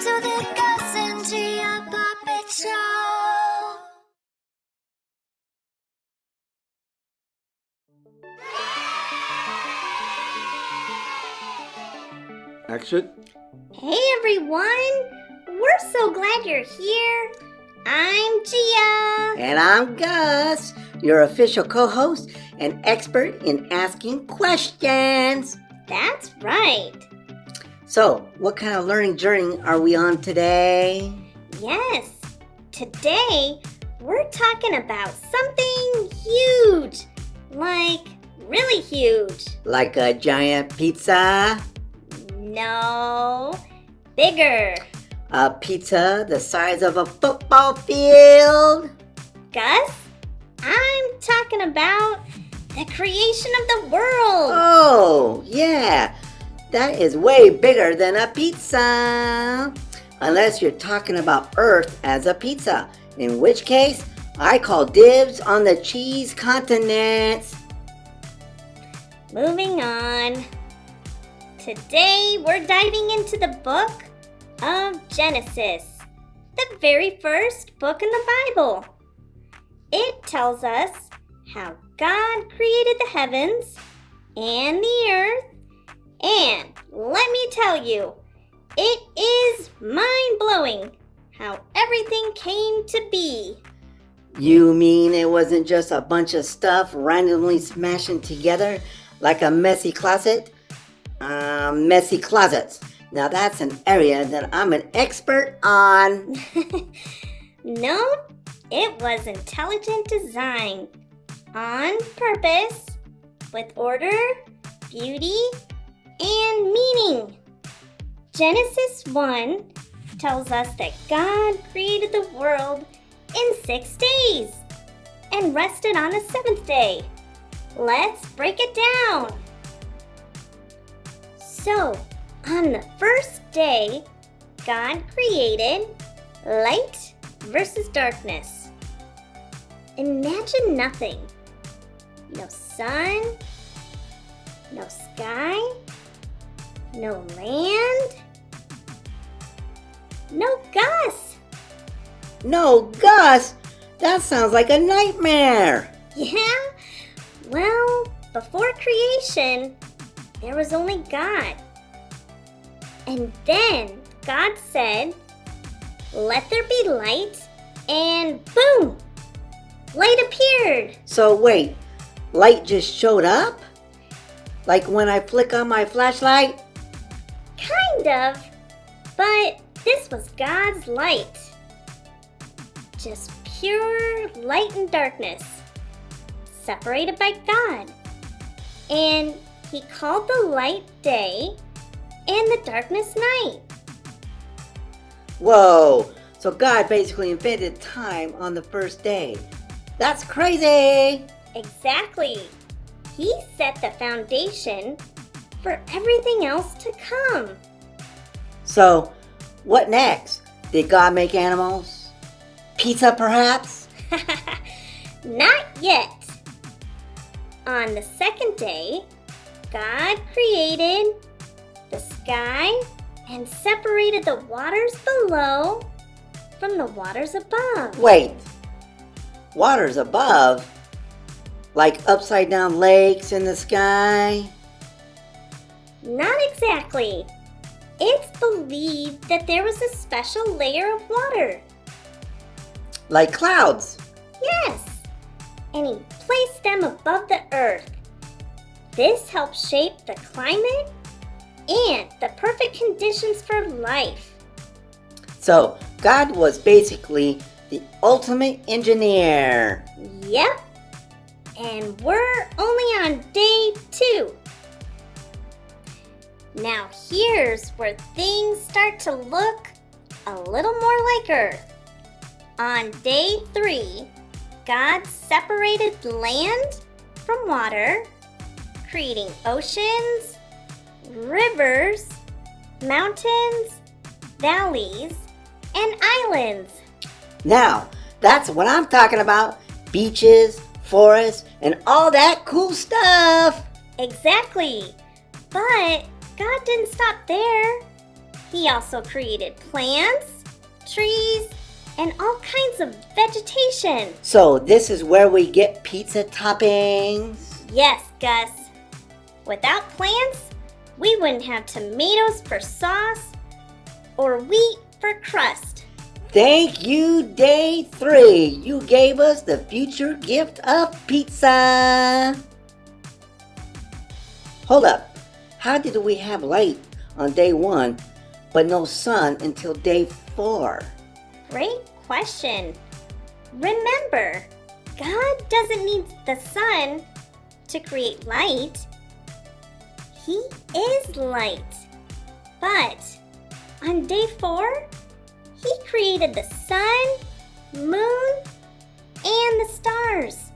to the Gus and Gia Puppet Show. Action. Hey everyone! We're so glad you're here. I'm Gia. And I'm Gus, your official co-host and expert in asking questions. That's right. So, what kind of learning journey are we on today? Yes, today we're talking about something huge. Like, really huge. Like a giant pizza? No, bigger. A pizza the size of a football field? Gus, I'm talking about the creation of the world. Oh, yeah. That is way bigger than a pizza. Unless you're talking about Earth as a pizza. In which case, I call dibs on the cheese continents. Moving on. Today we're diving into the book of Genesis, the very first book in the Bible. It tells us how God created the heavens and the earth, and let me tell you, it is mind-blowing how everything came to be. You mean it wasn't just a bunch of stuff randomly smashing together like a messy closet? Messy closets. Now that's an area that I'm an expert on. No, it was intelligent design on purpose with order, beauty, and meaning. Genesis 1 tells us that God created the world in 6 days and rested on the 7th day. Let's break it down. So, on the first day, God created light versus darkness. Imagine nothing. No sun, no sky, no land, no Gus. No, Gus! That sounds like a nightmare! Yeah? Well, before creation, there was only God. And then God said, "Let there be light," and boom! Light appeared. So wait, light just showed up? Like when I flick on my flashlight? Kind of. But this was God's light. Just pure light and darkness, separated by God. And He called the light day and the darkness night. Whoa, so God basically invented time on the first day. That's crazy! Exactly. He set the foundation for everything else to come. So, what next? Did God make animals? Pizza, perhaps? Not yet. On the second day, God created the sky and separated the waters below from the waters above. Wait, waters above? Like upside down lakes in the sky? Not exactly. It's believed that there was a special layer of water. Like clouds? Yes, and He placed them above the earth. This helps shape the climate and the perfect conditions for life. So, God was basically the ultimate engineer. Yep, and we're only on day 2. Now here's where things start to look a little more like Earth. On day 3, God separated land from water, creating oceans, rivers, mountains, valleys, and islands. Now, that's what I'm talking about. Beaches, forests, and all that cool stuff. Exactly. But God didn't stop there. He also created plants, trees, and all kinds of vegetation. So this is where we get pizza toppings? Yes, Gus. Without plants, we wouldn't have tomatoes for sauce or wheat for crust. Thank you, day 3. You gave us the future gift of pizza. Hold up. How did we have light on day 1, but no sun until day 4? Great question. Remember, God doesn't need the sun to create light. He is light. But on day 4, He created the sun, moon, and the stars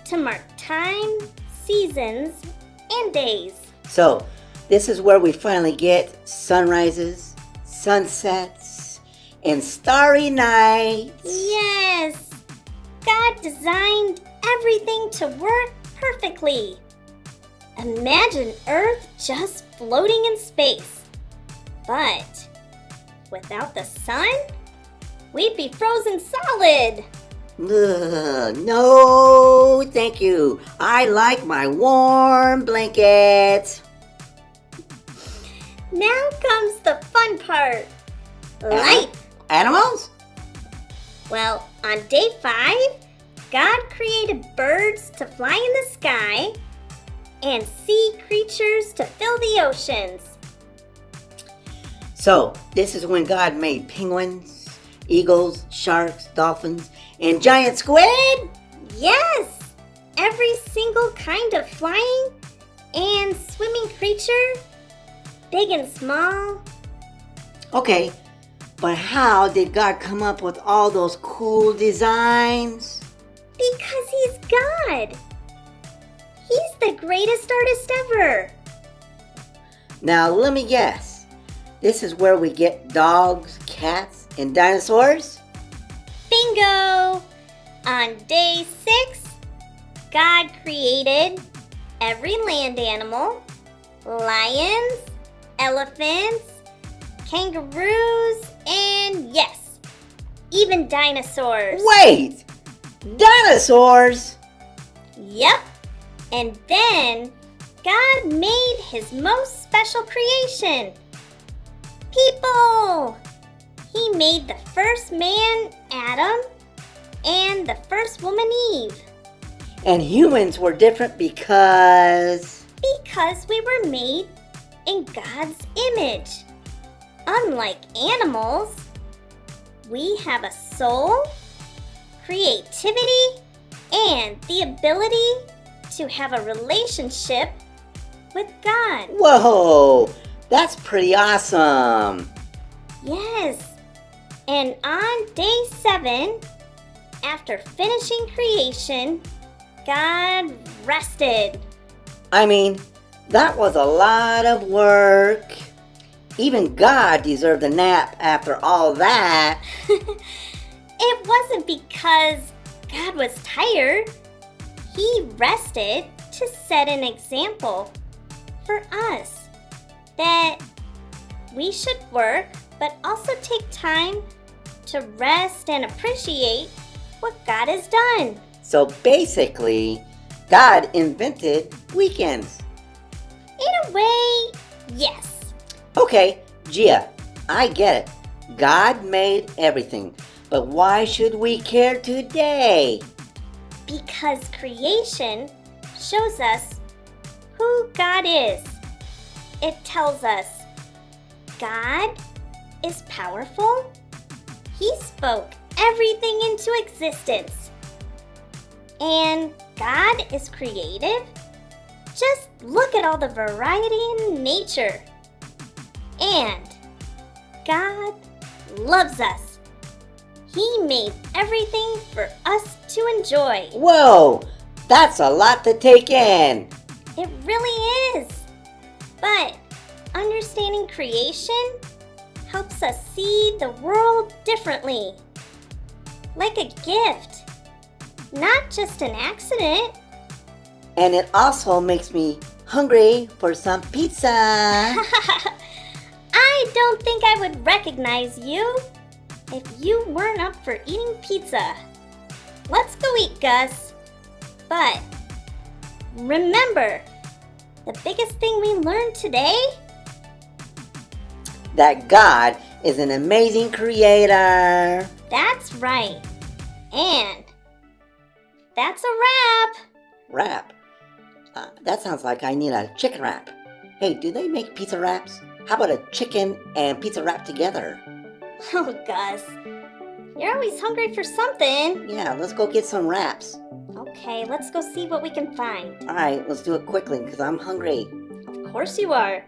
to mark time, seasons, and days. So this is where we finally get sunrises, sunsets, and starry nights. Yes! God designed everything to work perfectly. Imagine Earth just floating in space. But without the sun, we'd be frozen solid. Ugh, no, thank you. I like my warm blanket. Now comes the fun part. Life. Animals? Well, on day 5, God created birds to fly in the sky and sea creatures to fill the oceans. So, this is when God made penguins, eagles, sharks, dolphins, and giant squid? Yes! Every single kind of flying and swimming creature, big and small. Okay, but how did God come up with all those cool designs? Because He's God. He's the greatest artist ever. Now, let me guess. This is where we get dogs, cats, and dinosaurs? Bingo! On day 6, God created every land animal, lions, elephants, kangaroos, and yes, even dinosaurs. Wait! Dinosaurs? Yep. And then God made His most special creation, people. He made the first man, Adam, and the first woman, Eve. And humans were different because We were made in God's image. Unlike animals, we have a soul, creativity, and the ability to have a relationship with God. Whoa, that's pretty awesome. Yes. And on day 7, after finishing creation, God rested. I mean, that was a lot of work. Even God deserved a nap after all that. It wasn't because God was tired. He rested to set an example for us that we should work but also take time to rest and appreciate what God has done. So basically, God invented weekends. In a way, yes. Okay, Gia, I get it. God made everything. But why should we care today? Because creation shows us who God is. It tells us God is powerful. He spoke everything into existence. And God is creative. Just look at all the variety in nature. And God loves us. He made everything for us to enjoy. Whoa, that's a lot to take in. It really is. But understanding creation helps us see the world differently. Like a gift, not just an accident. And it also makes me hungry for some pizza. I don't think I would recognize you if you weren't up for eating pizza. Let's go eat, Gus. But remember, the biggest thing we learned today? That God is an amazing creator. That's right. And that's a wrap. Wrap? That sounds like I need a chicken wrap. Hey, do they make pizza wraps? How about a chicken and pizza wrap together? Oh, Gus. You're always hungry for something. Yeah, let's go get some wraps. Okay, let's go see what we can find. All right, let's do it quickly because I'm hungry. Of course you are.